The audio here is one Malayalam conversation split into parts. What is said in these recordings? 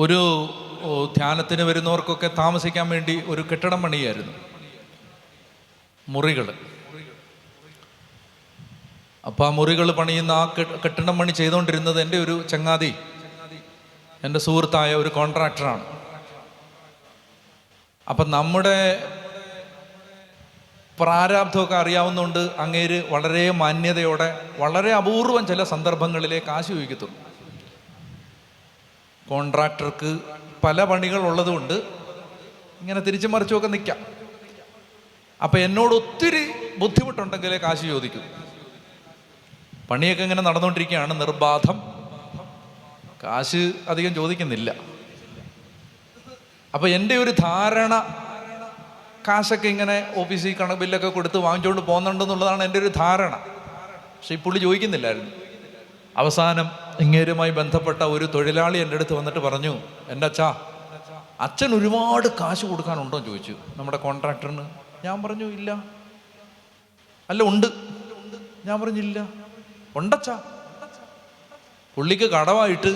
ഒരു ധ്യാനത്തിന് വരുന്നവർക്കൊക്കെ താമസിക്കാൻ വേണ്ടി ഒരു കെട്ടിടം പണിയായിരുന്നു, മുറികൾ. അപ്പോൾ ആ മുറികൾ പണിയുന്ന ആ കെട്ടിടം പണി ചെയ്തുകൊണ്ടിരുന്നത് എൻ്റെ ഒരു ചങ്ങാതി, എൻ്റെ സുഹൃത്തായ ഒരു കോൺട്രാക്ടറാണ്. അപ്പം നമ്മുടെ പ്രാരാബ്ധമൊക്കെ അറിയാവുന്നതുകൊണ്ട് അങ്ങേര് വളരെ മാന്യതയോടെ വളരെ അപൂർവം ചില സന്ദർഭങ്ങളിലേ കാശ് ചോദിക്കത്തുള്ളൂ. കോൺട്രാക്ടർക്ക് പല പണികളുള്ളതുകൊണ്ട് ഇങ്ങനെ തിരിച്ചു മറിച്ചുമൊക്കെ നിൽക്കാം. അപ്പം എന്നോട് ഒത്തിരി ബുദ്ധിമുട്ടുണ്ടെങ്കിലേ കാശ് ചോദിക്കും. പണിയൊക്കെ ഇങ്ങനെ നടന്നുകൊണ്ടിരിക്കുകയാണ്, നിർബാധം, കാശ് അധികം ചോദിക്കുന്നില്ല. അപ്പം എൻ്റെ ഒരു ധാരണ കാശൊക്കെ ഇങ്ങനെ ഓഫീസിൽ ബില്ലൊക്കെ കൊടുത്ത് വാങ്ങിച്ചുകൊണ്ട് പോകുന്നുണ്ടെന്നുള്ളതാണ് എൻ്റെ ഒരു ധാരണ. പക്ഷെ ഈ പുള്ളി ചോദിക്കുന്നില്ലായിരുന്നു. അവസാനം ഇങ്ങേരുമായി ബന്ധപ്പെട്ട ഒരു തൊഴിലാളി എൻ്റെ അടുത്ത് വന്നിട്ട് പറഞ്ഞു, എൻ്റെ അച്ഛൻ ഒരുപാട് കാശ് കൊടുക്കാനുണ്ടോ എന്ന് ചോദിച്ചു നമ്മുടെ കോൺട്രാക്ടറിന്. ഞാൻ പറഞ്ഞു ഇല്ല. അല്ല ഉണ്ട്. ഞാൻ പറഞ്ഞില്ല. ഉണ്ടച്ചാ. പുള്ളിക്ക് കടമായിട്ട്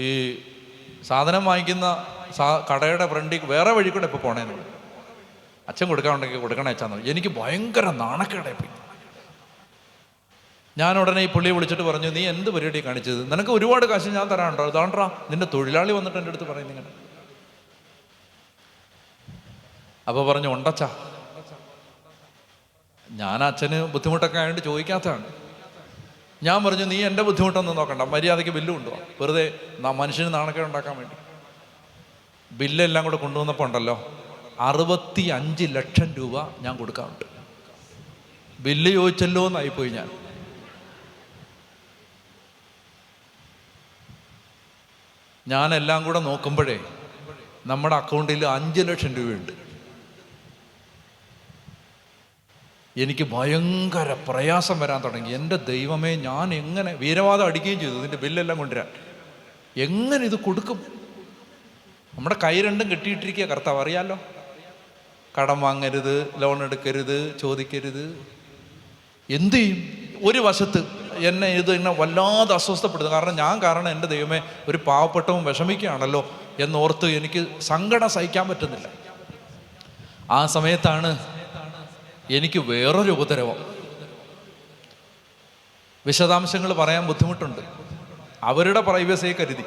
ഈ സാധനം വാങ്ങിക്കുന്ന കടയുടെ ഫ്രണ്ടിൽ വേറെ വഴി കൂടെ ഇപ്പോൾ പോണേന്ന് പറഞ്ഞു. അച്ഛൻ കൊടുക്കാനുണ്ടെങ്കിൽ കൊടുക്കണേ അച്ഛാന്ന്. എനിക്ക് ഭയങ്കര നാണക്കേടായിപ്പോയി. ഞാൻ ഉടനെ ഈ പുള്ളിയെ വിളിച്ചിട്ട് പറഞ്ഞു, നീ എന്ത് പരിപാടി കാണിച്ചത്? നിനക്ക് ഒരുപാട് കാശ് ഞാൻ തരാനുണ്ടോ? അതാണ്ടാ നിന്റെ തൊഴിലാളി വന്നിട്ട് എൻ്റെ അടുത്ത് പറയുന്നത് ഇങ്ങനെ. അപ്പോൾ പറഞ്ഞു ഉണ്ടച്ചാ. ഞാൻ അച്ഛന് ബുദ്ധിമുട്ടൊക്കെ ആയതുകൊണ്ട് ചോദിക്കാത്തതാണ്. ഞാൻ പറഞ്ഞു, നീ എൻ്റെ ബുദ്ധിമുട്ടൊന്നും നോക്കണ്ട, മര്യാദയ്ക്ക് ബില്ല് കൊണ്ടുപോകാം, വെറുതെ മനുഷ്യന് നാണക്കേട് ഉണ്ടാക്കാൻ വേണ്ടി. ബില്ലെല്ലാം കൂടെ കൊണ്ടുവന്നപ്പോൾ ഉണ്ടല്ലോ 65 ലക്ഷം രൂപ ഞാൻ കൊടുക്കാറുണ്ട്. ബില്ല് ചോദിച്ചല്ലോ എന്നായിപ്പോയി ഞാൻ. ഞാനെല്ലാം കൂടെ നോക്കുമ്പോഴേ നമ്മുടെ അക്കൗണ്ടിൽ 5 ലക്ഷം രൂപയുണ്ട്. എനിക്ക് ഭയങ്കര പ്രയാസം വരാൻ തുടങ്ങി. എൻ്റെ ദൈവമേ, ഞാൻ എങ്ങനെ വീരവാദം അടിക്കുകയും ചെയ്തു ഇതിൻ്റെ ബില്ലെല്ലാം കൊണ്ടുവരാൻ. എങ്ങനെ ഇത് കൊടുക്കും? നമ്മുടെ കൈ രണ്ടും കെട്ടിയിട്ടിരിക്കുക കർത്താവ്, അറിയാമല്ലോ. കടം വാങ്ങരുത്, ലോൺ എടുക്കരുത്, ചോദിക്കരുത്. എന്തു ചെയ്യും? ഒരു വശത്ത് എന്നെ വല്ലാതെ അസ്വസ്ഥപ്പെടുന്നു. കാരണം എൻ്റെ ദൈവമേ, ഒരു പാവപ്പെട്ടവൻ വിഷമിക്കുകയാണല്ലോ എന്നോർത്ത് എനിക്ക് സങ്കടം സഹിക്കാൻ പറ്റുന്നില്ല. ആ സമയത്താണ് എനിക്ക് വേറൊരു ഉപദ്രവം. വിശദാംശങ്ങൾ പറയാൻ ബുദ്ധിമുട്ടുണ്ട്, അവരുടെ പ്രൈവസിയെ കരുതി.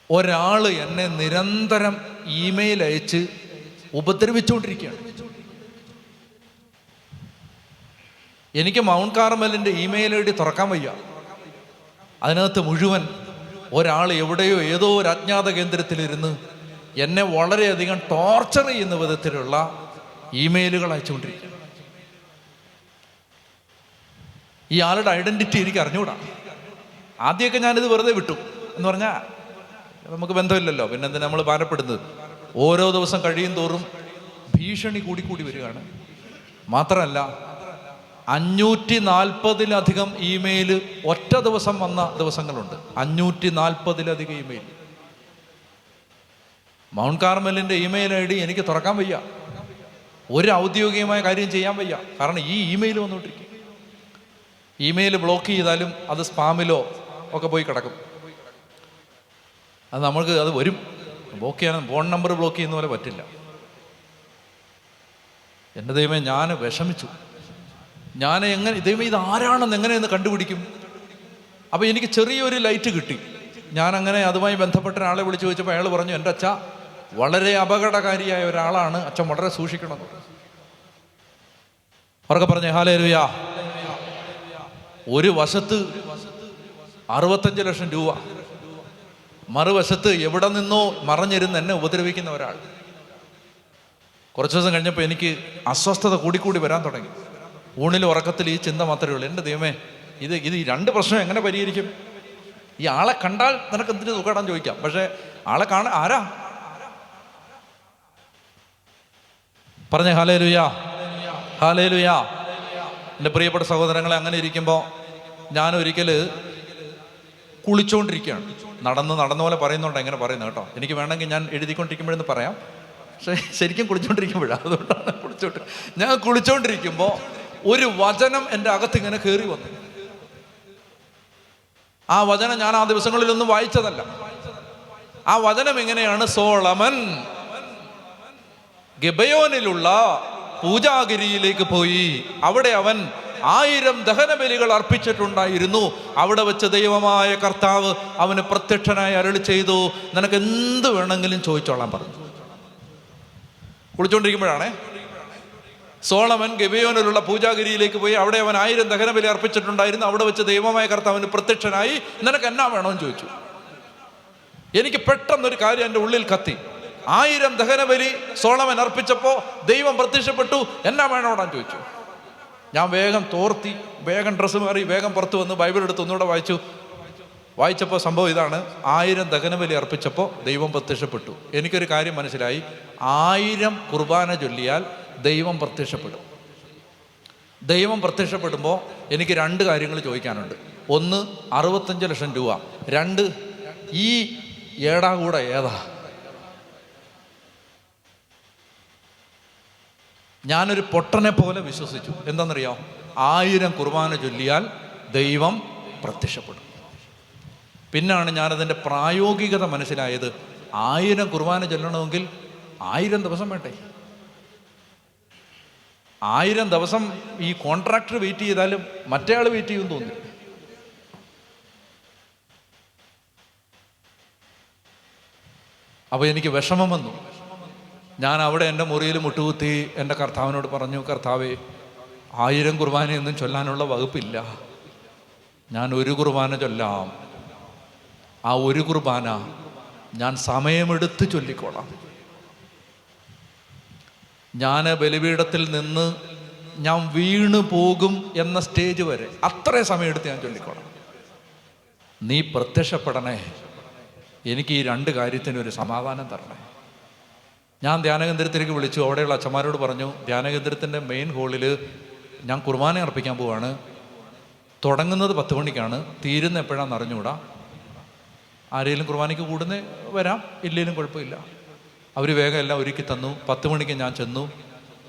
ഒരാൾ എന്നെ നിരന്തരം ഇമെയിൽ അയച്ച് ഉപദ്രവിച്ചുകൊണ്ടിരിക്കുകയാണ്. എനിക്ക് മൗണ്ട് കാർമലിൻ്റെ ഇമെയിൽ ഐ ഡി തുറക്കാൻ വയ്യ. അതിനകത്ത് മുഴുവൻ ഒരാൾ എവിടെയോ ഏതോ ഒരു അജ്ഞാത കേന്ദ്രത്തിലിരുന്ന് എന്നെ വളരെയധികം ടോർച്ചർ ചെയ്യുന്ന വിധത്തിലുള്ള ഇമെയിലുകൾ അയച്ചുകൊണ്ടിരിക്കുക. ഈ ആളുടെ ഐഡൻറ്റിറ്റി എനിക്ക് അറിഞ്ഞുകൂടാ. ആദ്യമൊക്കെ ഞാനിത് വെറുതെ വിട്ടു എന്ന് പറഞ്ഞാൽ നമുക്ക് ബന്ധമില്ലല്ലോ, പിന്നെ എന്തിനാ നമ്മൾ ഭാരപ്പെടുന്നത്. ഓരോ ദിവസം കഴിയും തോറും ഭീഷണി കൂടിക്കൂടി വരികയാണ്. മാത്രമല്ല 540-ലധികം ഇമെയിൽ ഒറ്റ ദിവസം വന്ന ദിവസങ്ങളുണ്ട്. 540-ലധികം ഇമെയിൽ. മൗണ്ട് കാർമലിൻ്റെ ഇമെയിൽ ഐ ഡി എനിക്ക് തുറക്കാൻ വയ്യ, ഒരു ഔദ്യോഗികമായ കാര്യം ചെയ്യാൻ വയ്യ. കാരണം ഈ ഇമെയിൽ വന്നുകൊണ്ടിരിക്കും. ഇമെയിൽ ബ്ലോക്ക് ചെയ്താലും അത് സ്പാമിലോ ഒക്കെ പോയി കിടക്കും. അത് നമ്മൾക്ക് അത് വരും. ബ്ലോക്ക് ചെയ്യാൻ ഫോൺ നമ്പർ ബ്ലോക്ക് ചെയ്യുന്ന പോലെ പറ്റില്ല. എൻ്റെ ദൈവമേ, ഞാൻ വിഷമിച്ചു. ഞാൻ ദൈവമേ ഇത് ആരാണെന്ന് എങ്ങനെയെന്ന് കണ്ടുപിടിക്കും? അപ്പോൾ എനിക്ക് ചെറിയൊരു ലൈറ്റ് കിട്ടി. ഞാനങ്ങനെ അതുമായി ബന്ധപ്പെട്ട ഒരാളെ വിളിച്ച് ചോദിച്ചപ്പോൾ അയാൾ പറഞ്ഞു, എൻ്റെ അച്ഛാ വളരെ അപകടകാരിയായ ഒരാളാണ്, അച്ഛൻ വളരെ സൂക്ഷിക്കണം. അവർക്ക് പറഞ്ഞു ഹല്ലേലൂയ. ഒരു വശത്ത് 65 ലക്ഷം രൂപ, മറുവശത്ത് എവിടെ നിന്നോ മറഞ്ഞിരുന്ന് എന്നെ ഉപദ്രവിക്കുന്ന ഒരാൾ. കുറച്ച് ദിവസം കഴിഞ്ഞപ്പോൾ എനിക്ക് അസ്വസ്ഥത കൂടിക്കൂടി വരാൻ തുടങ്ങി. ഊണിലും ഉറക്കത്തിൽ ഈ ചിന്ത മാത്രമേ ഉള്ളൂ, എൻ്റെ ദൈവമേ, ഇത് ഈ രണ്ട് പ്രശ്നം എങ്ങനെ പരിഹരിക്കും? ഈ ആളെ കണ്ടാൽ നിനക്ക് എന്തിനു സുഖടാൻ ചോദിക്കാം, പക്ഷേ ആളെ ആരാ? പറഞ്ഞേ ഹല്ലേലൂയ, ഹല്ലേലൂയ. എൻ്റെ പ്രിയപ്പെട്ട സഹോദരങ്ങളെ, അങ്ങനെ ഇരിക്കുമ്പോൾ ഞാൻ ഒരിക്കൽ കുളിച്ചുകൊണ്ടിരിക്കുകയാണ്. നടന്ന പോലെ പറയുന്നുണ്ട്, എങ്ങനെ പറയുന്നത് കേട്ടോ. എനിക്ക് വേണമെങ്കിൽ ഞാൻ എഴുതിക്കൊണ്ടിരിക്കുമ്പോഴെന്ന് പറയാം, പക്ഷേ ശരിക്കും കുളിച്ചുകൊണ്ടിരിക്കുമ്പോഴാണ്, അതുകൊണ്ടാണ് ഞാൻ കുളിച്ചുകൊണ്ടിരിക്കുമ്പോൾ ഒരു വചനം എൻ്റെ അകത്ത് ഇങ്ങനെ കയറി വന്നു. ആ വചനം ഞാൻ ആ ദിവസങ്ങളിലൊന്നും വായിച്ചതല്ല. ആ വചനം എങ്ങനെയാണ്? സോളമൻ ഗിബയോനിലുള്ള പൂജാഗിരിയിലേക്ക് പോയി. അവിടെ അവൻ 1000 ദഹനബലികൾ അർപ്പിച്ചിട്ടുണ്ടായിരുന്നു. അവിടെ വെച്ച് ദൈവമായ കർത്താവ് അവന് പ്രത്യക്ഷനായി അരുളി ചെയ്തു, നിനക്ക് എന്ത് വേണമെങ്കിലും ചോദിച്ചോളാൻ പറഞ്ഞു. കുളിച്ചോണ്ടിരിക്കുമ്പോഴാണേ സോളമൻ ഗിബയോനിലുള്ള പൂജാഗിരിയിലേക്ക് പോയി. അവിടെ അവൻ 1000 ദഹനബലി അർപ്പിച്ചിട്ടുണ്ടായിരുന്നു. അവിടെ വെച്ച് ദൈവമായ കർത്താവിന് പ്രത്യക്ഷനായി, നിനക്ക് എന്നാ വേണമെന്ന് ചോദിച്ചു. എനിക്ക് പെട്ടെന്നൊരു കാര്യം എൻ്റെ ഉള്ളിൽ കത്തി. 1000 ദഹനബലി സോളമൻ അർപ്പിച്ചപ്പോൾ ദൈവം പ്രത്യക്ഷപ്പെട്ടു, എന്നാ വേണോടാൻ ചോദിച്ചു. ഞാൻ വേഗം തോർത്തി, വേഗം ഡ്രസ്സ് മാറി, വേഗം പുറത്ത് വന്ന് ബൈബിൾ എടുത്ത് ഒന്നുകൂടെ വായിച്ചപ്പോൾ സംഭവം ഇതാണ്: 1000 ദഹനബലി അർപ്പിച്ചപ്പോൾ ദൈവം പ്രത്യക്ഷപ്പെട്ടു. എനിക്കൊരു കാര്യം മനസ്സിലായി, 1000 കുർബാന ചൊല്ലിയാൽ ദൈവം പ്രത്യക്ഷപ്പെടും. ദൈവം പ്രത്യക്ഷപ്പെടുമ്പോൾ എനിക്ക് 2 കാര്യങ്ങൾ ചോദിക്കാനുണ്ട്. ഒന്ന്, 65 ലക്ഷം രൂപ. 2, ഈ ഏടാ കൂടെ ഏതാ? ഞാനൊരു പൊട്ടനെ പോലെ വിശ്വസിച്ചു. എന്താണെന്നറിയാം? 1000 കുർബാന ചൊല്ലിയാൽ ദൈവം പ്രത്യക്ഷപ്പെടും. പിന്നാണ് ഞാനതിൻ്റെ പ്രായോഗികത മനസ്സിലായത്. 1000 കുർബാന ചൊല്ലണമെങ്കിൽ 1000 ദിവസം വേണ്ടേ? 1000 ദിവസം ഈ കോൺട്രാക്ടർ വെയിറ്റ് ചെയ്താലും മറ്റേ ആൾ വെയിറ്റ് ചെയ്യുമെന്ന് തോന്നുന്നു. അപ്പോൾ എനിക്ക് വിഷമം വന്നു. ഞാൻ അവിടെ എൻ്റെ മുറിയിൽ മുട്ടുകുത്തി എൻ്റെ കർത്താവിനോട് പറഞ്ഞു, കർത്താവേ, 1000 കുർബാനയൊന്നും ചൊല്ലാനുള്ള വകുപ്പില്ല. ഞാൻ 1 കുർബാന ചൊല്ലാം. ആ 1 കുർബാന ഞാൻ സമയമെടുത്ത് ചൊല്ലിക്കോളാം. ഞാൻ ബലിപീഠത്തിൽ നിന്ന് ഞാൻ വീണു പോകും എന്ന സ്റ്റേജ് വരെ അത്രേ സമയമെടുത്ത് ഞാൻ ചൊല്ലിക്കോളാം. നീ പ്രത്യക്ഷപ്പെടണേ, എനിക്ക് ഈ 2 കാര്യത്തിനൊരു സമാധാനം തരണേ. ഞാൻ ധ്യാനകേന്ദ്രത്തിലേക്ക് വിളിച്ചു. അവിടെയുള്ള അച്ഛന്മാരോട് പറഞ്ഞു, ധ്യാനകേന്ദ്രത്തിൻ്റെ മെയിൻ ഹോളിൽ ഞാൻ കുർബാന അർപ്പിക്കാൻ പോവാണ്. തുടങ്ങുന്നത് 10 മണിക്കാണ്, തീരുന്ന എപ്പോഴാണെന്ന് അറിഞ്ഞുകൂടാ. ആരെങ്കിലും കുർബാനയ്ക്ക് കൂടുന്നേ വരാം, ഇല്ലെങ്കിലും കുഴപ്പമില്ല. അവർ വേഗം എല്ലാം ഒരുക്കി തന്നു. 10 മണിക്ക് ഞാൻ ചെന്നു.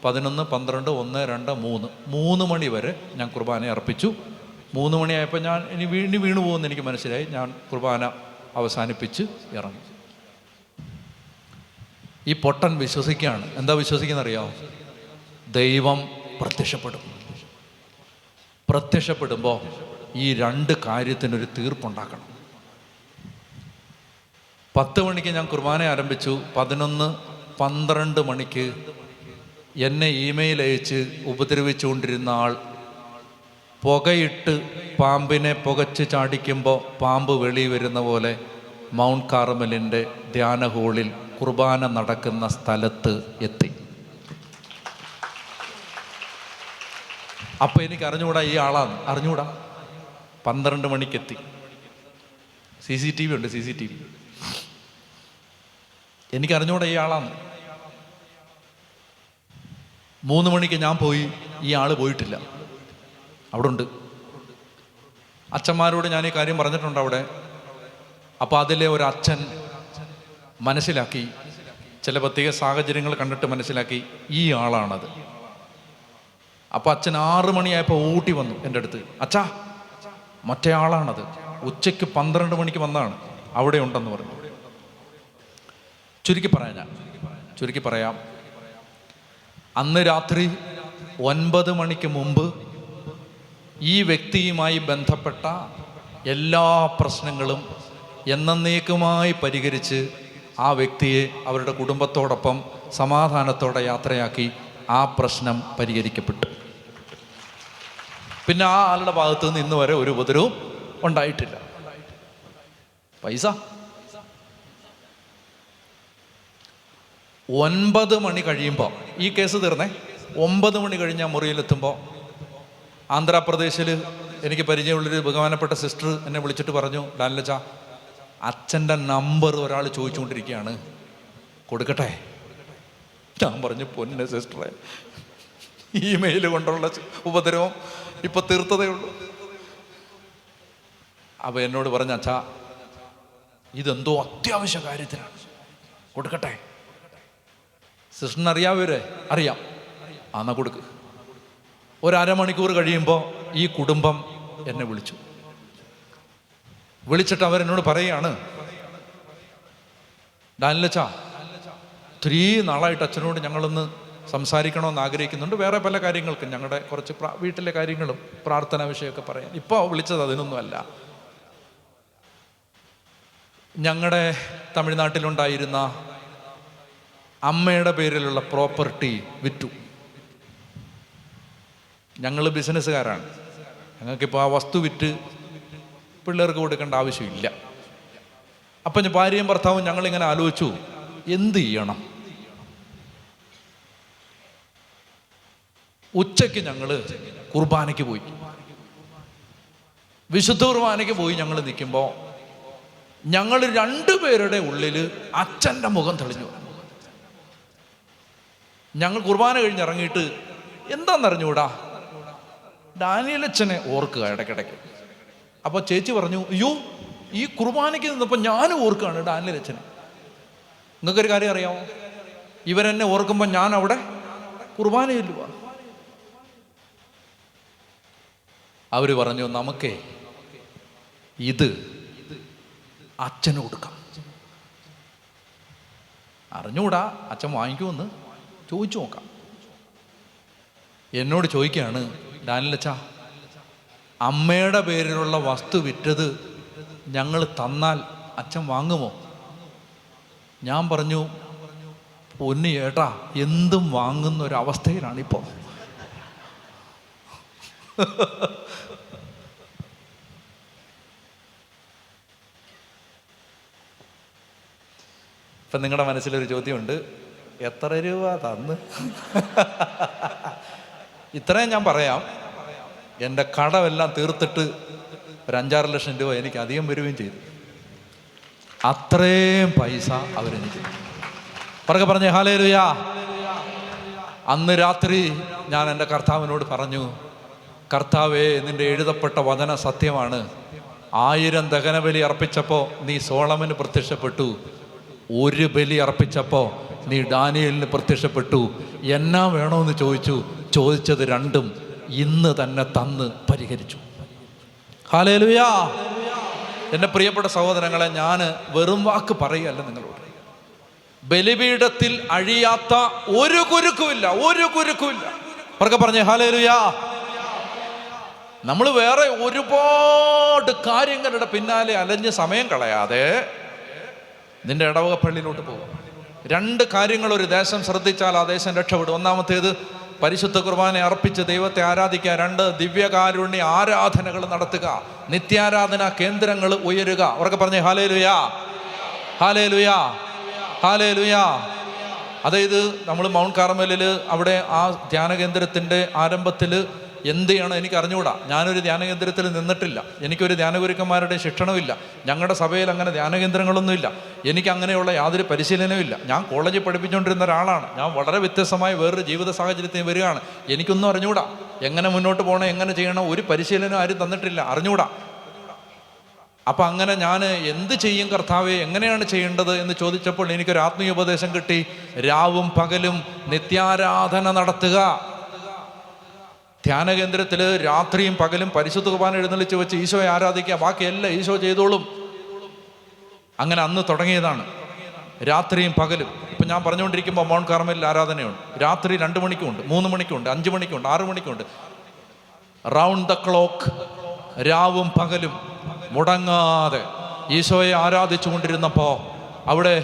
11, 12, 1, 2, 3 മണി വരെ ഞാൻ കുർബാന അർപ്പിച്ചു. 3 മണിയായപ്പോൾ ഞാൻ ഇനി വീണു പോകുമെന്ന് എനിക്ക് മനസ്സിലായി. ഞാൻ കുർബാന അവസാനിപ്പിച്ച് ഇറങ്ങി. ഈ പൊട്ടൻ വിശ്വസിക്കുകയാണ്. എന്താ വിശ്വസിക്കുന്നറിയാമോ? ദൈവം പ്രത്യക്ഷപ്പെടും. പ്രത്യക്ഷപ്പെടുമ്പോൾ ഈ 2 കാര്യത്തിനൊരു തീർപ്പുണ്ടാക്കണം. 10 മണിക്ക് ഞാൻ കുർബാന ആരംഭിച്ചു. 11, 12 മണിക്ക് എന്നെ ഇമെയിൽ അയച്ച് ഉപദ്രവിച്ചുകൊണ്ടിരുന്ന ആൾ പുകയിട്ട് പാമ്പിനെ പുകച്ച് ചാടിക്കുമ്പോൾ പാമ്പ് വെളി വരുന്ന പോലെ മൗണ്ട് കാർമലിൻ്റെ ധ്യാന ഹോളിൽ കുർബാന നടക്കുന്ന സ്ഥലത്ത് എത്തി. അപ്പോൾ എനിക്ക് അറിഞ്ഞുകൂടാ ഈ ആളാണ്, അറിഞ്ഞുകൂടാ. 12 മണിക്കെത്തി. CCTV ഉണ്ട്, CCTV. എനിക്ക് അറിഞ്ഞുകൂടാ ഈ ആളാണ്. 3 മണിക്ക് ഞാൻ പോയി, ഈ ആൾ പോയിട്ടില്ല, അവിടെ ഉണ്ട്. അച്ഛന്മാരോട് ഞാൻ ഈ കാര്യം പറഞ്ഞിട്ടുണ്ട് അവിടെ. അപ്പോൾ അതിലെ ഒരു അച്ഛൻ മനസ്സിലാക്കി, ചില പ്രത്യേക സാഹചര്യങ്ങൾ കണ്ടിട്ട് മനസ്സിലാക്കി ഈ ആളാണത്. അപ്പോൾ അച്ഛൻ 6 മണിയായപ്പോൾ ഊട്ടി വന്നു എൻ്റെ അടുത്ത്. അച്ഛാ, മറ്റേ ആളാണത്, ഉച്ചയ്ക്ക് 12 മണിക്ക് വന്നതാണ്, അവിടെ ഉണ്ടെന്ന് പറഞ്ഞു. ചുരുക്കി പറയാം, അന്ന് രാത്രി 9 മണിക്ക് മുമ്പ് ഈ വ്യക്തിയുമായി ബന്ധപ്പെട്ട എല്ലാ പ്രശ്നങ്ങളും എന്നേക്കുമായി പരിഹരിച്ച് ആ വ്യക്തിയെ അവരുടെ കുടുംബത്തോടൊപ്പം സമാധാനത്തോടെ യാത്രയാക്കി. ആ പ്രശ്നം പരിഹരിക്കപ്പെട്ടു. പിന്നെ ആ ആളുടെ ഭാഗത്ത് നിന്ന് ഇന്ന് വരെ ഒരു ഉപദ്രവവും ഉണ്ടായിട്ടില്ല. പൈസ 9 മണി കഴിയുമ്പോൾ ഈ കേസ് തീർന്നേ. 9 മണി കഴിഞ്ഞ മുറിയിലെത്തുമ്പോൾ ആന്ധ്രാപ്രദേശിൽ എനിക്ക് പരിചയമുള്ളൊരു ബഹുമാനപ്പെട്ട സിസ്റ്റർ എന്നെ വിളിച്ചിട്ട് പറഞ്ഞു, ഡാനിലച്ച, അച്ഛൻ്റെ നമ്പർ ഒരാൾ ചോദിച്ചുകൊണ്ടിരിക്കുകയാണ്, കൊടുക്കട്ടെ? ഞാൻ പറഞ്ഞു, പൊന്നെ സിസ്റ്ററെ, ഇമെയിൽ കൊണ്ടുള്ള ഉപദ്രവം ഇപ്പം തീർത്തതേ ഉള്ളൂ. അപ്പോൾ എന്നോട് പറഞ്ഞ, അച്ഛാ, ഇതെന്തോ അത്യാവശ്യ കാര്യത്തിലാണ്, കൊടുക്കട്ടെ? സിസ്റ്ററിന് അറിയാവൂരേ? അറിയാം. എന്നാ കൊടുക്ക്. 1 അരമണിക്കൂർ കഴിയുമ്പോൾ ഈ കുടുംബം എന്നെ വിളിച്ചു. വിളിച്ചിട്ട് അവരെന്നോട് പറയുകയാണ്, ഡാനിലച്ചാ, ഒത്തിരി നാളായിട്ട് അച്ഛനോട് ഞങ്ങളൊന്ന് സംസാരിക്കണമെന്ന് ആഗ്രഹിക്കുന്നുണ്ട്. വേറെ പല കാര്യങ്ങൾക്കും, ഞങ്ങളുടെ കുറച്ച് വീട്ടിലെ കാര്യങ്ങളും പ്രാർത്ഥനാ വിഷയമൊക്കെ പറയാൻ. ഇപ്പോൾ വിളിച്ചത് അതിനൊന്നുമല്ല. ഞങ്ങളുടെ തമിഴ്നാട്ടിലുണ്ടായിരുന്ന അമ്മയുടെ പേരിലുള്ള പ്രോപ്പർട്ടി വിറ്റു. ഞങ്ങൾ ബിസിനസ്സുകാരാണ്. ഞങ്ങൾക്കിപ്പോൾ ആ വസ്തു വിറ്റ് പിള്ളേർക്ക് കൊടുക്കേണ്ട ആവശ്യമില്ല. അപ്പം ഞാൻ ഭാര്യയും ഭർത്താവും ഞങ്ങളിങ്ങനെ ആലോചിച്ചു, എന്ത് ചെയ്യണം. ഉച്ചയ്ക്ക് ഞങ്ങൾ കുർബാനയ്ക്ക് പോയി, വിശുദ്ധ കുർബാനയ്ക്ക് പോയി. ഞങ്ങൾ നിൽക്കുമ്പോൾ ഞങ്ങൾ രണ്ടുപേരുടെ ഉള്ളിൽ അച്ഛൻ്റെ മുഖം തെളിഞ്ഞു. ഞങ്ങൾ കുർബാന കഴിഞ്ഞിറങ്ങിയിട്ട് എന്താണെന്നറിഞ്ഞൂടാ, ഡാനിയലച്ഛനെ ഓർക്കുക ഇടയ്ക്കിടയ്ക്ക്. അപ്പോൾ ചേച്ചി പറഞ്ഞു, അയ്യോ, ഈ കുർബാനയ്ക്ക് നിന്നപ്പോൾ ഞാനും ഓർക്കുകയാണ് ഡാനിയലച്ഛനെ. നിങ്ങൾക്കൊരു കാര്യം അറിയാമോ, ഇവരെന്നെ ഓർക്കുമ്പോൾ ഞാൻ അവിടെ കുർബാന ചൊല്ലുക. അവർ പറഞ്ഞു, നമുക്കേ ഇത് അച്ഛന് കൊടുക്കാം. അറിഞ്ഞൂടാ അച്ഛൻ വാങ്ങിക്കുമെന്ന്, ചോദിച്ചു നോക്കാം. എന്നോട് ചോദിക്കുകയാണ്, ഡാനിലച്ചാ, അമ്മയുടെ പേരിലുള്ള വസ്തു വിറ്റത് ഞങ്ങൾ തന്നാൽ അച്ഛൻ വാങ്ങുമോ? ഞാൻ പറഞ്ഞു, പൊന്നു ചേട്ടാ, എന്തും വാങ്ങുന്ന ഒരവസ്ഥയിലാണിപ്പോൾ. ഇപ്പം നിങ്ങളുടെ മനസ്സിലൊരു ചോദ്യമുണ്ട്, എത്ര രൂപ തന്ന്? ഇത്രയും ഞാൻ പറയാം, എൻ്റെ കടമെല്ലാം തീർത്തിട്ട് ഒരു 5-6 ലക്ഷം രൂപ എനിക്ക് അധികം വരികയും ചെയ്തു. അത്രയും പൈസ അവരെനിക്ക് പറഞ്ഞേ ഹല്ലേലൂയ. അന്ന് രാത്രി ഞാൻ എൻ്റെ കർത്താവിനോട് പറഞ്ഞു, കർത്താവേ, നിന്റെ എഴുതപ്പെട്ട വചന സത്യമാണ്. 1000 ദഹനബലി അർപ്പിച്ചപ്പോൾ നീ സോളമന് പ്രത്യക്ഷപ്പെട്ടു, 1 ബലി അർപ്പിച്ചപ്പോൾ നീ ഡാനിയേലിന് പ്രത്യക്ഷപ്പെട്ടു. എന്നാ വേണമെന്ന് ചോദിച്ചത് രണ്ടും ഇന്ന് തന്നെ തന്ന് പരിഹരിച്ചു. ഹല്ലേലൂയ. എൻ്റെ പ്രിയപ്പെട്ട സഹോദരങ്ങളെ, ഞാൻ വെറും വാക്ക് പറയുകയല്ല നിങ്ങളോട്. ബലിപീഠത്തിൽ അഴിയാത്ത ഒരു കുരുക്കുമില്ല. പറഞ്ഞേ ഹല്ലേലൂയ. നമ്മൾ വേറെ ഒരുപാട് കാര്യങ്ങളുടെ പിന്നാലെ അലഞ്ഞ് സമയം കളയാതെ നിന്റെ ഇടവക പള്ളിയിലോട്ട് പോകും. 2 കാര്യങ്ങൾ ഒരു ദേശം ശ്രദ്ധിച്ചാൽ ആ ദേശം രക്ഷപ്പെടും. ഒന്നാമത്തേത്, പരിശുദ്ധ കുർബാന അർപ്പിച്ച് ദൈവത്തെ ആരാധിക്കുക. 2, ദിവ്യകാരുണ്യ ആരാധനകൾ നടത്തുക, നിത്യാരാധന കേന്ദ്രങ്ങൾ ഉയരുക. അവർക്ക് പറഞ്ഞേ ഹല്ലേലൂയ, ഹല്ലേലൂയ, ഹല്ലേലൂയ. അതായത് നമ്മൾ മൗണ്ട് കാർമലിൽ അവിടെ ആ ധ്യാന കേന്ദ്രത്തിൻ്റെ ആരംഭത്തിൽ എന്ത് ചെയ്യണം എനിക്ക് അറിഞ്ഞുകൂടാ. ഞാനൊരു ധ്യാന കേന്ദ്രത്തിൽ നിന്നിട്ടില്ല, എനിക്കൊരു ധ്യാനഗുരുക്കന്മാരുടെ ശിക്ഷണമില്ല, ഞങ്ങളുടെ സഭയിൽ അങ്ങനെ ധ്യാനകേന്ദ്രങ്ങളൊന്നുമില്ല, എനിക്ക് അങ്ങനെയുള്ള യാതൊരു പരിശീലനവും ഇല്ല. ഞാൻ കോളേജിൽ പഠിപ്പിച്ചുകൊണ്ടിരുന്ന ഒരാളാണ്. ഞാൻ വളരെ വ്യത്യസ്തമായ വേറൊരു ജീവിത സാഹചര്യത്തിൽ വരികയാണ്. എനിക്കൊന്നും അറിഞ്ഞുകൂടാ, എങ്ങനെ മുന്നോട്ട് പോകണം, എങ്ങനെ ചെയ്യണം, ഒരു പരിശീലനം ആരും തന്നിട്ടില്ല, അറിഞ്ഞുകൂടാ. അപ്പം അങ്ങനെ ഞാൻ എന്ത് ചെയ്യും കർത്താവേ, എങ്ങനെയാണ് ചെയ്യേണ്ടത് എന്ന് ചോദിച്ചപ്പോൾ എനിക്കൊരു ആത്മീയ ഉപദേശം കിട്ടി. രാവും പകലും നിത്യാരാധന നടത്തുക. ധ്യാനകേന്ദ്രത്തിൽ രാത്രിയും പകലും പരിശുദ്ധ കുർബാന എഴുന്നള്ളിച്ച് വെച്ച് ഈശോയെ ആരാധിക്കുക, ബാക്കിയെല്ലാം ഈശോ ചെയ്തോളും. അങ്ങനെ അന്ന് തുടങ്ങിയതാണ്, രാത്രിയും പകലും. ഇപ്പം ഞാൻ പറഞ്ഞുകൊണ്ടിരിക്കുമ്പോൾ മൗണ്ട് കാർമലിൽ ആരാധനയുണ്ട്. രാത്രി 2 മണിക്കുണ്ട്, 3 മണിക്കുണ്ട്, 5 മണിക്കുണ്ട്, 6 മണിക്കുണ്ട്. റൗണ്ട് ദ ക്ലോക്ക്, രാവും പകലും മുടങ്ങാതെ ഈശോയെ ആരാധിച്ചു കൊണ്ടിരുന്നപ്പോൾ അവിടെ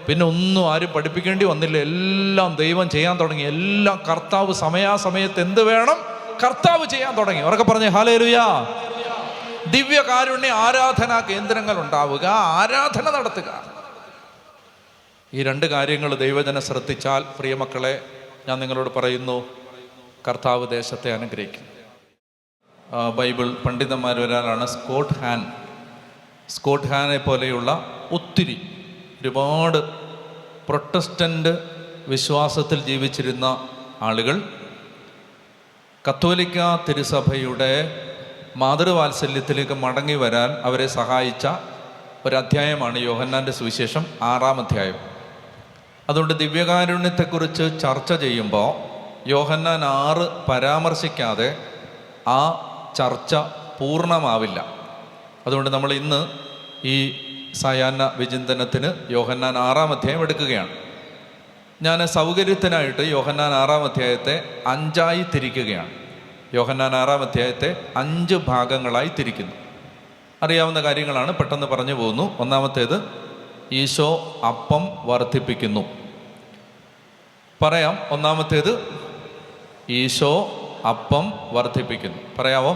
പിന്നെ ഒന്നും ആരും പഠിപ്പിക്കേണ്ടി വന്നില്ല. എല്ലാം ദൈവം ചെയ്യാൻ തുടങ്ങി. എല്ലാം കർത്താവ് സമയാസമയത്ത് എന്ത് വേണം കർത്താവ് ചെയ്യാൻ തുടങ്ങി. അവരൊക്കെ പറഞ്ഞേ ഹല്ലേലൂയ. ദിവ്യകാരുണ്യ ആരാധനാ കേന്ദ്രങ്ങൾ ഉണ്ടാവുക, ആരാധന നടത്തുക. ഈ 2 കാര്യങ്ങൾ ദൈവജനം ശ്രദ്ധിച്ചാൽ, പ്രിയമക്കളെ, ഞാൻ നിങ്ങളോട് പറയുന്നു, കർത്താവ് ദേശത്തെ അനുഗ്രഹിക്കും. ബൈബിൾ പണ്ഡിതന്മാർ ഒരാളാണ് സ്കോട്ട് ഹാനെ പോലെയുള്ള ഒത്തിരി ഒരുപാട് പ്രൊട്ടസ്റ്റൻ്റ് വിശ്വാസത്തിൽ ജീവിച്ചിരുന്ന ആളുകൾ കത്തോലിക്ക തിരുസഭയുടെ മാതൃവാത്സല്യത്തിലേക്ക് മടങ്ങി വരാൻ അവരെ സഹായിച്ച ഒരധ്യായമാണ് യോഹന്നാൻ്റെ സുവിശേഷം 6-ാം അധ്യായം. അതുകൊണ്ട് ദിവ്യകാരുണ്യത്തെക്കുറിച്ച് ചർച്ച ചെയ്യുമ്പോൾ യോഹന്നാൻ 6 പരാമർശിക്കാതെ ആ ചർച്ച പൂർണ്ണമാവില്ല. അതുകൊണ്ട് നമ്മൾ ഇന്ന് ഈ സായാഹ്ന വിചിന്തനത്തിന് യോഹന്നാൻ 6-ാം അധ്യായം എടുക്കുകയാണ്. ഞാൻ സൗകര്യത്തിനായിട്ട് യോഹന്നാൻ 6-ാം അധ്യായത്തെ 5ആയി തിരിക്കുകയാണ്. യോഹന്നാൻ 6-ാം അധ്യായത്തെ 5 ഭാഗങ്ങളായി തിരിക്കുന്നു. അറിയാവുന്ന കാര്യങ്ങളാണ്, പെട്ടെന്ന് പറഞ്ഞു പോകുന്നു. ഒന്നാമത്തേത്, ഈശോ അപ്പം വർദ്ധിപ്പിക്കുന്നു. പറയാം. ഒന്നാമത്തേത്, ഈശോ അപ്പം വർദ്ധിപ്പിക്കുന്നു. പറയാവോ?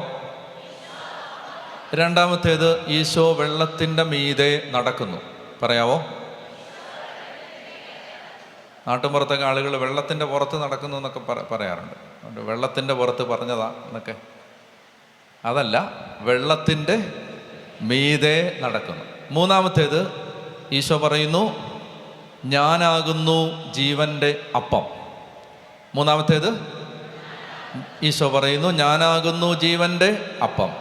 രണ്ടാമത്തേത്, ഈശോ വെള്ളത്തിൻ്റെ മീതെ നടക്കുന്നു. പറയാവോ? നാട്ടുമ്പുറത്തൊക്കെ ആളുകൾ വെള്ളത്തിൻ്റെ പുറത്ത് നടക്കുന്നു എന്നൊക്കെ പറയാറുണ്ട്. വെള്ളത്തിൻ്റെ പുറത്ത് പറഞ്ഞതാ എന്നൊക്കെ. അതല്ല, വെള്ളത്തിൻ്റെ മീതെ നടക്കുന്നു. മൂന്നാമത്തേത്, ഈശോ പറയുന്നു, ഞാനാകുന്നു ജീവൻ്റെ അപ്പം. മൂന്നാമത്തേത്, ഈശോ പറയുന്നു, ഞാനാകുന്നു ജീവൻ്റെ അപ്പം.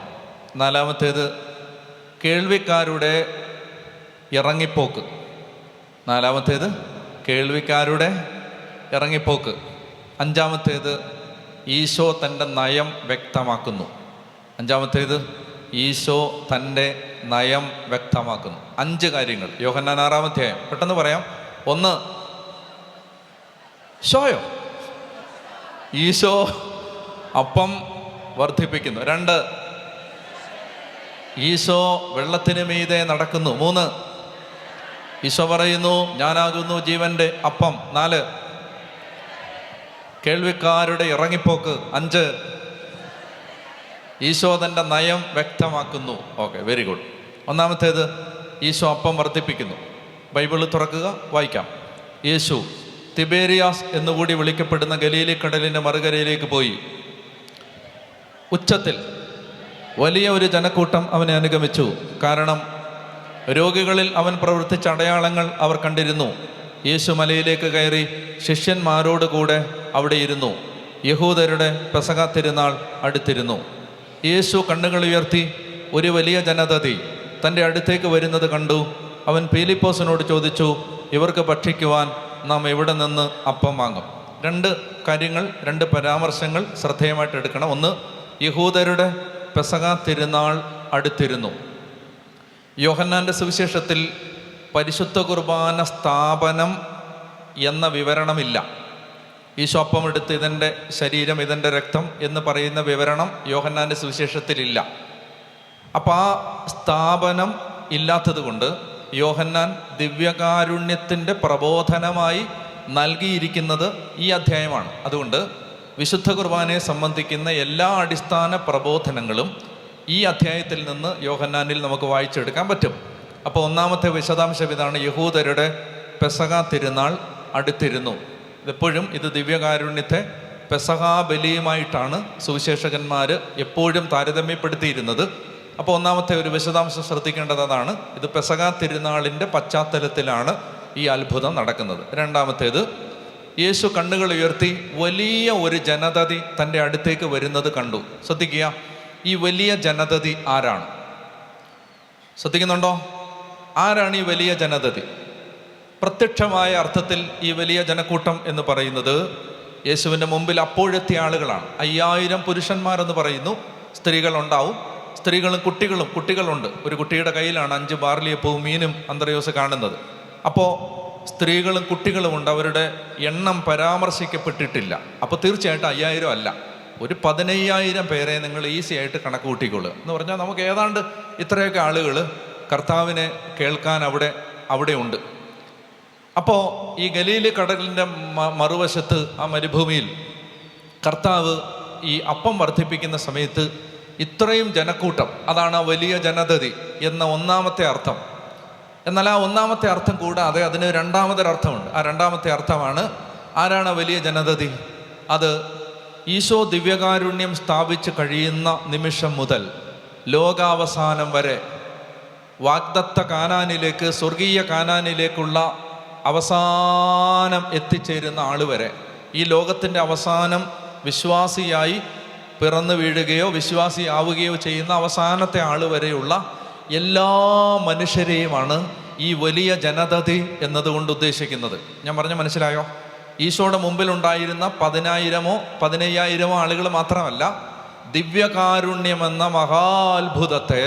നാലാമത്തേത്, കേൾവിക്കാരുടെ ഇറങ്ങിപ്പോക്ക്. നാലാമത്തേത്, കേൾവിക്കാരുടെ ഇറങ്ങിപ്പോക്ക്. അഞ്ചാമത്തേത്, ഈശോ തൻ്റെ നയം വ്യക്തമാക്കുന്നു. അഞ്ചാമത്തേത്, ഈശോ തൻ്റെ നയം വ്യക്തമാക്കുന്നു. 5 കാര്യങ്ങൾ യോഹന്നാൻ 6-ാം അധ്യായം. പെട്ടെന്ന് പറയാം. 1, ഷോയോ, ഈശോ അപ്പം വർദ്ധിപ്പിക്കുന്നു. 2, ഈശോ വെള്ളത്തിന് മീതെ നടക്കുന്നു. 3, ഈശോ പറയുന്നു, ഞാനാകുന്നു ജീവൻ്റെ അപ്പം. 4, കേൾവിക്കാരുടെ ഇറങ്ങിപ്പോക്ക്. 5, ഈശോ തൻ്റെ നയം വ്യക്തമാക്കുന്നു. Okay, very good. ഒന്നാമത്തേത്, ഈശോ അപ്പം വർദ്ധിപ്പിക്കുന്നു. ബൈബിൾ തുറക്കുക, വായിക്കാം. യേശു തിബേരിയാസ് എന്നുകൂടി വിളിക്കപ്പെടുന്ന ഗലീലി കടലിൻ്റെ മറുകരയിലേക്ക് പോയി. ഉച്ചത്തിൽ വലിയ ഒരു ജനക്കൂട്ടം അവനെ അനുഗമിച്ചു. കാരണം രോഗികളിൽ അവൻ പ്രവർത്തിച്ച അടയാളങ്ങൾ അവർ കണ്ടിരുന്നു. യേശു മലയിലേക്ക് കയറി ശിഷ്യന്മാരോട് കൂടെ അവിടെ ഇരുന്നു. യഹൂദരുടെ പെസഹ തിരുനാൾ അടുത്തിരുന്നു. യേശു കണ്ണുകൾ ഉയർത്തി ഒരു വലിയ ജനതതി തൻ്റെ അടുത്തേക്ക് വരുന്നത് കണ്ടു. അവൻ പീലിപ്പോസിനോട് ചോദിച്ചു, ഇവർക്ക് ഭക്ഷിക്കുവാൻ നാം എവിടെ നിന്ന് അപ്പം വാങ്ങും? 2 കാര്യങ്ങൾ, 2 പരാമർശങ്ങൾ ശ്രദ്ധേയമായിട്ട് എടുക്കണം. 1, യഹൂദരുടെ പെസഹ തിരുനാൾ അടുത്തിരുന്നു. യോഹന്നാൻ്റെ സുവിശേഷത്തിൽ പരിശുദ്ധ കുർബാന സ്ഥാപനം എന്ന വിവരണമില്ല. ഈശോ അപ്പം എടുത്ത് ഇതെൻ്റെ ശരീരം, ഇതെൻ്റെ രക്തം എന്ന് പറയുന്ന വിവരണം യോഹന്നാൻ്റെ സുവിശേഷത്തിലില്ല. അപ്പം ആ സ്ഥാപനം ഇല്ലാത്തത് കൊണ്ട് യോഹന്നാൻ ദിവ്യകാരുണ്യത്തിൻ്റെ പ്രബോധനമായി നൽകിയിരിക്കുന്നത് ഈ അധ്യായമാണ്. അതുകൊണ്ട് വിശുദ്ധ കുർബാനയെ സംബന്ധിക്കുന്ന എല്ലാ അടിസ്ഥാന പ്രബോധനങ്ങളും ഈ അധ്യായത്തിൽ നിന്ന് യോഹന്നാനിൽ നമുക്ക് വായിച്ചെടുക്കാൻ പറ്റും. അപ്പോൾ ഒന്നാമത്തെ വിശദാംശം ഇതാണ്, യഹൂദരുടെ പെസഹ തിരുനാൾ അടുത്തിരുന്നു. എപ്പോഴും ഇത് ദിവ്യകാരുണ്യത്തെ പെസഹാ ബലിയുമായിട്ടാണ് സുവിശേഷകന്മാർ എപ്പോഴും താരതമ്യപ്പെടുത്തിയിരുന്നത്. അപ്പോൾ ഒന്നാമത്തെ ഒരു വിശദാംശം ശ്രദ്ധിക്കേണ്ടത് അതാണ്. ഇത് പെസഹ തിരുനാളിൻ്റെ പശ്ചാത്തലത്തിലാണ് ഈ അത്ഭുതം നടക്കുന്നത്. രണ്ടാമത്തേത്, യേശു കണ്ണുകൾ ഉയർത്തി വലിയ ഒരു ജനതതി തൻ്റെ അടുത്തേക്ക് വരുന്നത് കണ്ടു. ശ്രദ്ധിക്കുക, ഈ വലിയ ജനതതി ആരാണ്? ശ്രദ്ധിക്കുന്നുണ്ടോ? ആരാണ് ഈ വലിയ ജനതതി? പ്രത്യക്ഷമായ അർത്ഥത്തിൽ ഈ വലിയ ജനക്കൂട്ടം എന്ന് പറയുന്നത് യേശുവിൻ്റെ മുമ്പിൽ അപ്പോഴെത്തിയ ആളുകളാണ്. 5000 പുരുഷന്മാരെന്ന് പറയുന്നു. സ്ത്രീകളുണ്ടാവും, സ്ത്രീകളും കുട്ടികളുണ്ട്. ഒരു കുട്ടിയുടെ കയ്യിലാണ് 5 ബാർലിയപ്പവും മീനും അന്ത്രയോസ് കാണുന്നത്. അപ്പോൾ സ്ത്രീകളും കുട്ടികളുമുണ്ട്. അവരുടെ എണ്ണം പരാമർശിക്കപ്പെട്ടിട്ടില്ല. അപ്പോൾ തീർച്ചയായിട്ടും 5000 അല്ല, ഒരു 15000 പേരെ നിങ്ങൾ ഈസി ആയിട്ട് കണക്ക് കൂട്ടിക്കൊള്ളുക. എന്ന് പറഞ്ഞാൽ നമുക്ക് ഏതാണ്ട് ഇത്രയൊക്കെ ആളുകൾ കർത്താവിനെ കേൾക്കാൻ അവിടെ ഉണ്ട്. അപ്പോൾ ഈ ഗലീലി കടലിൻ്റെ മറുവശത്ത് ആ മരുഭൂമിയിൽ കർത്താവ് ഈ അപ്പം വർദ്ധിപ്പിക്കുന്ന സമയത്ത് ഇത്രയും ജനക്കൂട്ടം, അതാണ് ആ വലിയ ജനതതി എന്ന ഒന്നാമത്തെ അർത്ഥം. എന്നാൽ ആ ഒന്നാമത്തെ അർത്ഥം കൂടാതെ അതിന് രണ്ടാമതൊരർത്ഥമുണ്ട്. ആ രണ്ടാമത്തെ അർത്ഥമാണ്, ആരാണ് വലിയ ജനതതി? അത് ഈശോ ദിവ്യകാരുണ്യം സ്ഥാപിച്ച് കഴിയുന്ന നിമിഷം മുതൽ ലോകാവസാനം വരെ വാഗ്ദത്ത കാനാനിലേക്ക്, സ്വർഗീയ കാനാനിലേക്കുള്ള അവസാനം എത്തിച്ചേരുന്ന ആൾ വരെ, ഈ ലോകത്തിൻ്റെ അവസാനം വിശ്വാസിയായി പിറന്നു വീഴുകയോ വിശ്വാസിയാവുകയോ ചെയ്യുന്ന അവസാനത്തെ ആൾ വരെയുള്ള എല്ലാ മനുഷ്യരെയുമാണ് ഈ വലിയ ജനതതി എന്നതുകൊണ്ട് ഉദ്ദേശിക്കുന്നത്. ഞാൻ പറഞ്ഞ മനസ്സിലായോ? ഈശോയുടെ മുമ്പിലുണ്ടായിരുന്ന 10,000-ഓ 15,000-ഓ ആളുകൾ മാത്രമല്ല, ദിവ്യകാരുണ്യമെന്ന മഹാത്ഭുതത്തെ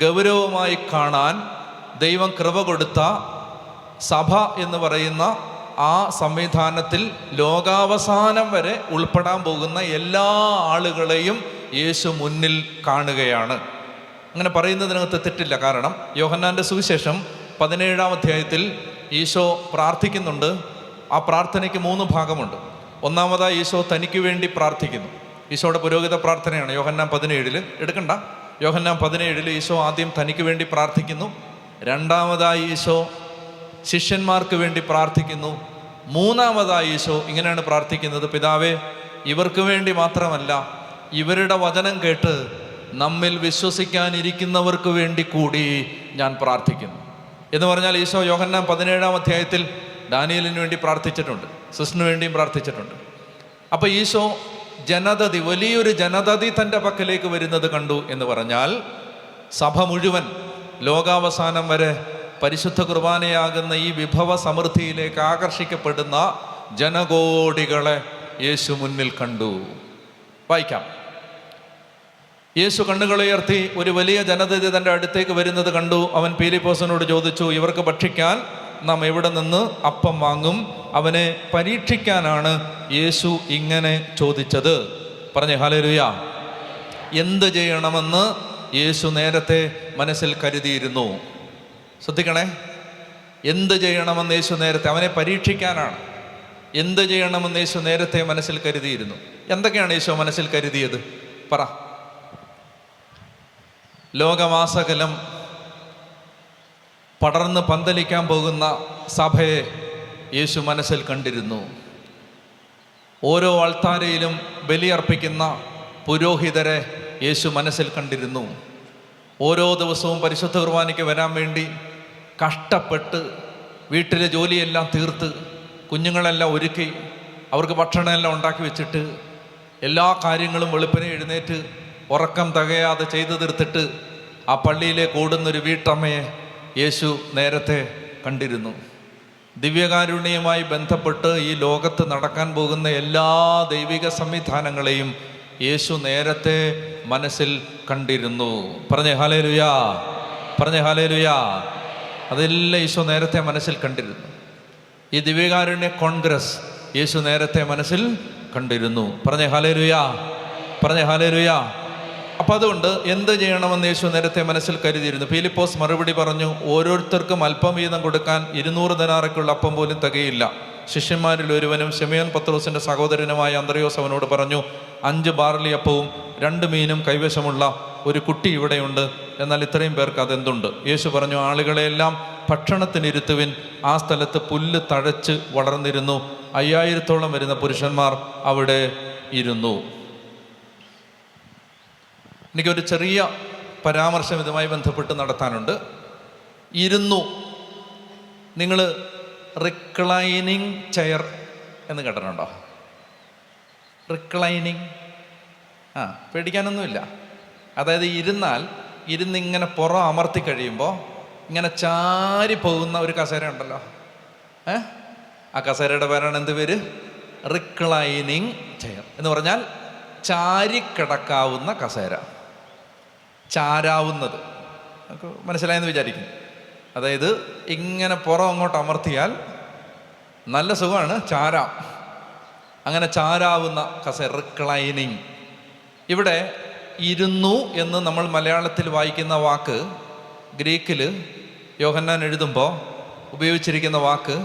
ഗൗരവമായി കാണാൻ ദൈവം കൃപ കൊടുത്ത സഭ എന്ന് പറയുന്ന ആ സംവിധാനത്തിൽ ലോകാവസാനം വരെ ഉൾപ്പെടാൻ പോകുന്ന എല്ലാ ആളുകളെയും യേശു മുന്നിൽ കാണുകയാണ്. അങ്ങനെ പറയുന്നതിനകത്ത് തെറ്റില്ല. കാരണം യോഹന്നാൻ്റെ സുവിശേഷം 17-ാം അധ്യായത്തിൽ ഈശോ പ്രാർത്ഥിക്കുന്നുണ്ട്. ആ പ്രാർത്ഥനയ്ക്ക് 3 ഭാഗമുണ്ട്. ഒന്നാമതായി ഈശോ തനിക്ക് വേണ്ടി പ്രാർത്ഥിക്കുന്നു. ഈശോയുടെ പുരോഹിത പ്രാർത്ഥനയാണ് യോഹന്നാൻ 17 എടുക്കണ്ട. യോഹന്നാൻ 17 ഈശോ ആദ്യം തനിക്ക് വേണ്ടി പ്രാർത്ഥിക്കുന്നു. രണ്ടാമതായി ഈശോ ശിഷ്യന്മാർക്ക് വേണ്ടി പ്രാർത്ഥിക്കുന്നു. മൂന്നാമതായി ഈശോ ഇങ്ങനെയാണ് പ്രാർത്ഥിക്കുന്നത്: പിതാവേ, ഇവർക്ക് വേണ്ടി മാത്രമല്ല, ഇവരുടെ വചനം കേട്ട് നമ്മിൽ വിശ്വസിക്കാനിരിക്കുന്നവർക്ക് വേണ്ടി കൂടി ഞാൻ പ്രാർത്ഥിക്കുന്നു എന്ന് പറഞ്ഞാൽ ഈശോ യോഹന്നാൻ 17-ാം അധ്യായത്തിൽ ഡാനിയലിന് വേണ്ടി പ്രാർത്ഥിച്ചിട്ടുണ്ട്, സിസ്റ്റിന് വേണ്ടിയും പ്രാർത്ഥിച്ചിട്ടുണ്ട്. അപ്പോൾ ഈശോ ജനതതി, വലിയൊരു ജനതതി തൻ്റെ പക്കലേക്ക് വരുന്നത് കണ്ടു എന്ന് പറഞ്ഞാൽ സഭ മുഴുവൻ ലോകാവസാനം വരെ പരിശുദ്ധ കുർബാനയാകുന്ന ഈ വിഭവ സമൃദ്ധിയിലേക്ക് ആകർഷിക്കപ്പെടുന്ന ജനകോടികളെ യേശു മുന്നിൽ കണ്ടു. വായിക്കാം. യേശു കണ്ണുകളുയർത്തി ഒരു വലിയ ജനതതി തൻ്റെ അടുത്തേക്ക് വരുന്നത് കണ്ടു. അവൻ പീലിപ്പോസിനോട് ചോദിച്ചു, ഇവർക്ക് ഭക്ഷിക്കാൻ നാം എവിടെ നിന്ന് അപ്പം വാങ്ങും? അവനെ പരീക്ഷിക്കാനാണ് യേശു ഇങ്ങനെ ചോദിച്ചത്. പറഞ്ഞേ ഹല്ലേലൂയ. എന്ത് ചെയ്യണമെന്ന് യേശു നേരത്തെ മനസ്സിൽ കരുതിയിരുന്നു. ശ്രദ്ധിക്കണേ, എന്ത് ചെയ്യണമെന്ന് യേശു നേരത്തെ, അവനെ പരീക്ഷിക്കാനാണ്. എന്ത് ചെയ്യണമെന്ന് യേശു നേരത്തെ മനസ്സിൽ കരുതിയിരുന്നു. എന്തൊക്കെയാണ് യേശു മനസ്സിൽ കരുതിയത്? പറ. ലോകമാസകലം പടർന്ന് പന്തലിക്കാൻ പോകുന്ന സഭയെ യേശു മനസ്സിൽ കണ്ടിരുന്നു. ഓരോ അൾത്താരയിലും ബലിയർപ്പിക്കുന്ന പുരോഹിതരെ യേശു മനസ്സിൽ കണ്ടിരുന്നു. ഓരോ ദിവസവും പരിശുദ്ധ കുർബാനയ്ക്ക് വരാൻ വേണ്ടി കഷ്ടപ്പെട്ട് വീട്ടിലെ ജോലിയെല്ലാം തീർത്ത് കുഞ്ഞുങ്ങളെല്ലാം ഒരുക്കി അവർക്ക് ഭക്ഷണമെല്ലാം ഉണ്ടാക്കി വെച്ചിട്ട് എല്ലാ കാര്യങ്ങളും വെളുപ്പിനെ എഴുന്നേറ്റ് ഉറക്കം തികയാതെ ചെയ്തു തീർത്തിട്ട് ആ പള്ളിയിലേക്ക് ഓടുന്നൊരു വീട്ടമ്മയെ യേശു നേരത്തെ കണ്ടിരുന്നു. ദിവ്യകാരുണ്യവുമായി ബന്ധപ്പെട്ട് ഈ ലോകത്ത് നടക്കാൻ പോകുന്ന എല്ലാ ദൈവിക സംവിധാനങ്ങളെയും യേശു നേരത്തെ മനസ്സിൽ കണ്ടിരുന്നു. പറഞ്ഞേ ഹല്ലേലൂയ, പറഞ്ഞേ ഹല്ലേലൂയ. അതെല്ലാം യേശു നേരത്തെ മനസ്സിൽ കണ്ടിരുന്നു. ഈ ദിവ്യകാരുണ്യ കോൺഗ്രസ് യേശു നേരത്തെ മനസ്സിൽ കണ്ടിരുന്നു. പറഞ്ഞേ ഹല്ലേലൂയ, പറഞ്ഞേ ഹല്ലേലൂയ. അപ്പം അതുകൊണ്ട് എന്ത് ചെയ്യണമെന്ന് യേശു നേരത്തെ മനസ്സിൽ കരുതിയിരുന്നു. ഫിലിപ്പോസ് മറുപടി പറഞ്ഞു, ഓരോരുത്തർക്കും അല്പം വീതം കൊടുക്കാൻ 200 ദനാറയ്ക്കുള്ള അപ്പം പോലും തികയില്ല. ശിഷ്യന്മാരിൽ ഒരുവനും ശിമയോൻ പത്രോസിൻ്റെ സഹോദരനുമായ അന്ത്രയോസ് അവനോട് പറഞ്ഞു, 5 ബാർലി അപ്പവും 2 മീനും കൈവശമുള്ള ഒരു കുട്ടി ഇവിടെയുണ്ട്, എന്നാൽ ഇത്രയും പേർക്ക് അതെന്തുണ്ട്? യേശു പറഞ്ഞു, ആളുകളെല്ലാം ഭക്ഷണത്തിനിരുത്തുവിൻ. ആ സ്ഥലത്ത് പുല്ല് തഴച്ച് വളർന്നിരുന്നു. 5000-ഓളം വരുന്ന പുരുഷന്മാർ അവിടെ ഇരുന്നു. എനിക്കൊരു ചെറിയ പരാമർശം ഇതുമായി ബന്ധപ്പെട്ട് നടത്താനുണ്ട്. ഇരുന്നു. നിങ്ങൾ റിക്ലൈനിങ് ചെയർ എന്ന് കേട്ടിട്ടുണ്ടോ? റിക്ലൈനിങ്, പേടിക്കാനൊന്നുമില്ല. അതായത് ഇരുന്നിങ്ങനെ പുറം അമർത്തി കഴിയുമ്പോൾ ഇങ്ങനെ ചാരി പോകുന്ന ഒരു കസേര ഉണ്ടല്ലോ. ആ കസേരയുടെ പേരാണ് എന്ത് പേര്? റിക്ലൈനിങ് ചെയർ എന്ന് പറഞ്ഞാൽ ചാരിക്കിടക്കാവുന്ന കസേര, ചാരാവുന്നത്. നമുക്ക് മനസ്സിലായെന്ന് വിചാരിക്കുന്നു. അതായത് ഇങ്ങനെ പുറം അങ്ങോട്ട് അമർത്തിയാൽ നല്ല സുഖമാണ്, ചാരാം. അങ്ങനെ ചാരാവുന്ന കസേര, റിക്ലൈനിങ്. ഇവിടെ ഇരുന്നു എന്ന് നമ്മൾ മലയാളത്തിൽ വായിക്കുന്ന വാക്ക് ഗ്രീക്കിൽ യോഹന്നാൻ എഴുതുമ്പോൾ ഉപയോഗിച്ചിരിക്കുന്ന വാക്ക്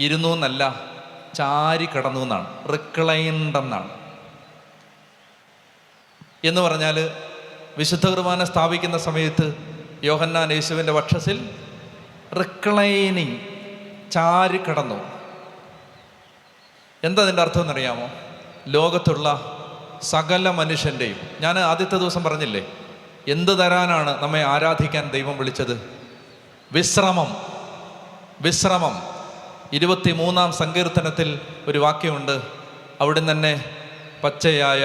ഇരുന്നു എന്നല്ല, ചാരി കിടന്നു എന്നാണ്, റിക്ലൈൻഡ് എന്നാണ്. എന്ന് പറഞ്ഞാൽ വിശുദ്ധ കുർബാന സ്ഥാപിക്കുന്ന സമയത്ത് യോഹന്നാൻ യേശുവിൻ്റെ വക്ഷത്തിൽ റിക്ലൈനിങ്, ചാരി കിടന്നു. എന്താ അതിൻ്റെ അർത്ഥം എന്നറിയാമോ? ലോകത്തുള്ള സകല മനുഷ്യൻ്റെയും, ഞാൻ ആദ്യത്തെ ദിവസം പറഞ്ഞില്ലേ, എന്ത് തരാനാണ് നമ്മെ ആരാധിക്കാൻ ദൈവം വിളിച്ചത്? വിശ്രമം. വിശ്രമം. 23-ാം സങ്കീർത്തനത്തിൽ ഒരു വാക്യമുണ്ട്. അവിടെ തന്നെ പച്ചയായ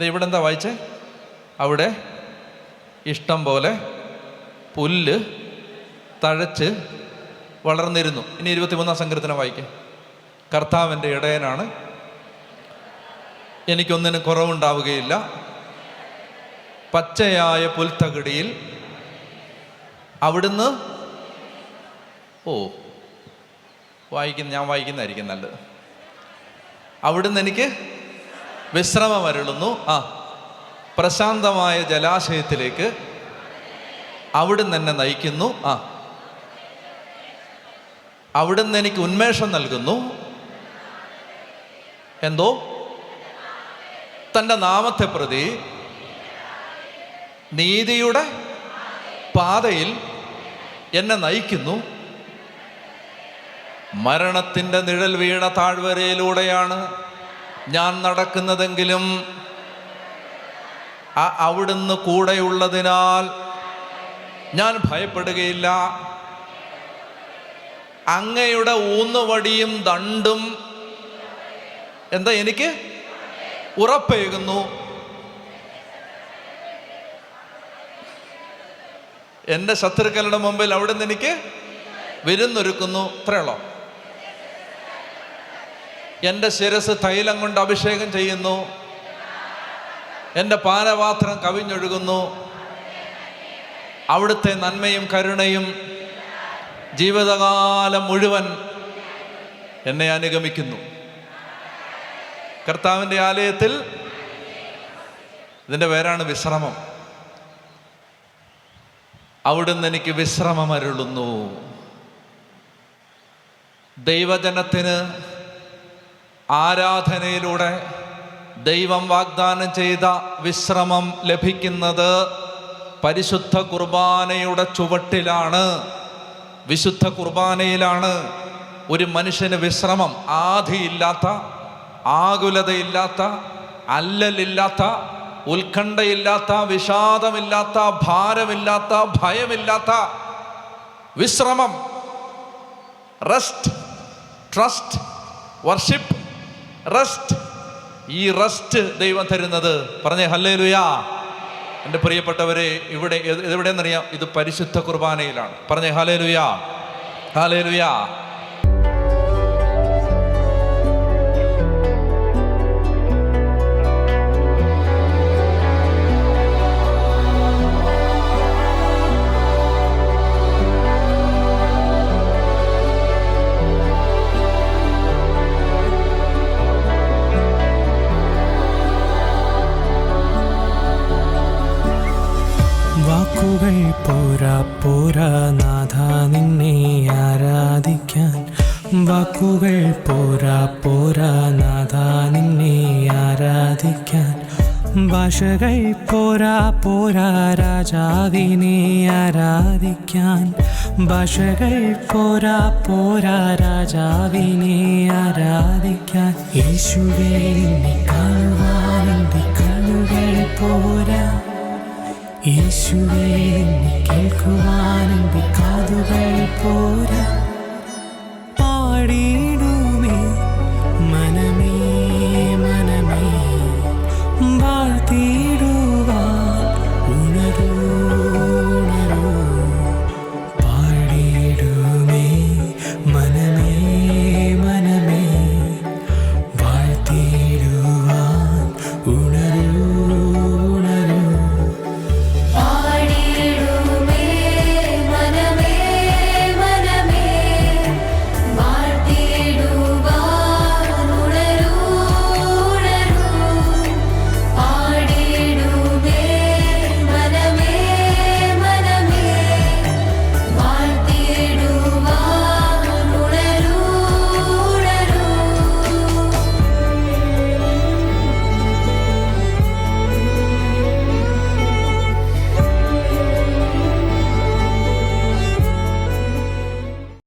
ഇവിടെ എന്താ വായിച്ചേ? അവിടെ ഇഷ്ടം പോലെ പുല്ല് തഴച്ച് വളർന്നിരുന്നു. ഇനി 23-ാം സങ്കീർത്തനം വായിക്കും. കർത്താവിൻ്റെ ഇടയനാണ്, എനിക്കൊന്നിനും കുറവുണ്ടാവുകയില്ല. പച്ചയായ പുൽത്തകിടിയിൽ അവിടുന്ന് ഞാൻ വായിക്കുന്നതായിരിക്കും നല്ലത്. അവിടുന്ന് എനിക്ക് വിശ്രമം അരുളുന്നു. പ്രശാന്തമായ ജലാശയത്തിലേക്ക് അവിടുന്ന് എന്നെ നയിക്കുന്നു. അവിടുന്ന് എനിക്ക് ഉന്മേഷം നൽകുന്നു. എന്തോ തൻ്റെ നാമത്തെ പ്രതി നീതിയുടെ പാതയിൽ എന്നെ നയിക്കുന്നു. മരണത്തിൻ്റെ നിഴൽ വീണ താഴ്വരയിലൂടെയാണ് ഞാൻ നടക്കുന്നതെങ്കിലും അവിടുന്ന് കൂടെയുള്ളതിനാൽ ഞാൻ ഭയപ്പെടുകയില്ല. അങ്ങയുടെ ഊന്നുവടിയും ദണ്ടും എന്താ എനിക്ക് ഉറപ്പേകുന്നു. എൻ്റെ ശത്രുക്കളുടെ മുമ്പിൽ അവിടുന്ന് എനിക്ക് വിരുന്നൊരുക്കുന്നു. ഇത്രയുള്ളോ? എൻ്റെ ശിരസ് തൈലം കൊണ്ട് അഭിഷേകം ചെയ്യുന്നു. എൻ്റെ പാനപാത്രം കവിഞ്ഞൊഴുകുന്നു. അവിടുത്തെ നന്മയും കരുണയും ജീവിതകാലം മുഴുവൻ എന്നെ അനുഗമിക്കുന്നു. കർത്താവിൻ്റെ ആലയത്തിൽ ഇതിൻ്റെ പേരാണ് വിശ്രമം. അവിടുന്ന് എനിക്ക് വിശ്രമം അരുളുന്നു. ദൈവജനത്തിന് ആരാധനയിലൂടെ ദൈവം വാഗ്ദാനം ചെയ്ത വിശ്രമം ലഭിക്കുന്നത് പരിശുദ്ധ കുർബാനയുടെ ചുവട്ടിലാണ്, വിശുദ്ധ കുർബാനയിലാണ്. ഒരു മനുഷ്യന് വിശ്രമം ആധിയില്ലാത്ത, ആകുലതയില്ലാത്ത, അല്ലലില്ലാത്ത, ഉത്കണ്ഠയില്ലാത്ത, വിഷാദമില്ലാത്ത, ഭാരമില്ലാത്ത, ഭയമില്ലാത്ത വിശ്രമം, റെസ്റ്റ്, ട്രസ്റ്റ്, വർഷിപ്പ്, റെസ്റ്റ്. ഈ റെസ്റ്റ് ദൈവം തരുന്നത്, പറഞ്ഞേ ഹല്ലേലൂയ. എൻ്റെ പ്രിയപ്പെട്ടവരെ, എവിടെയെന്നറിയാം? ഇത് പരിശുദ്ധ കുർബാനയിലാണ്. പറഞ്ഞേ ഹല്ലേലൂയ, ഹല്ലേലൂയ. വാക്കുകൾ പോരാ പോരാ നാഥ നിന്നെ ആരാധിക്കാൻ. വാക്കുകൾ പോരാ പോരാ നാഥ നിന്നെ ആരാധിക്കാൻ. ഭാഷകൾ പോരാ പോരാ രാജാവിനെ ആരാധിക്കാൻ. ഭാഷകൾ പോരാ പോരാ രാജാവിനെ ആരാധിക്കാൻ. യേശുവേ നിന്നെ കാണുവാൻ എൻ്റെ കണ്ണുകൾ പോരാ. യേശുവേ നിന്നെ കേൾക്കുവാൻ എൻ്റെ കാതുകൾ പോരാ. പാടി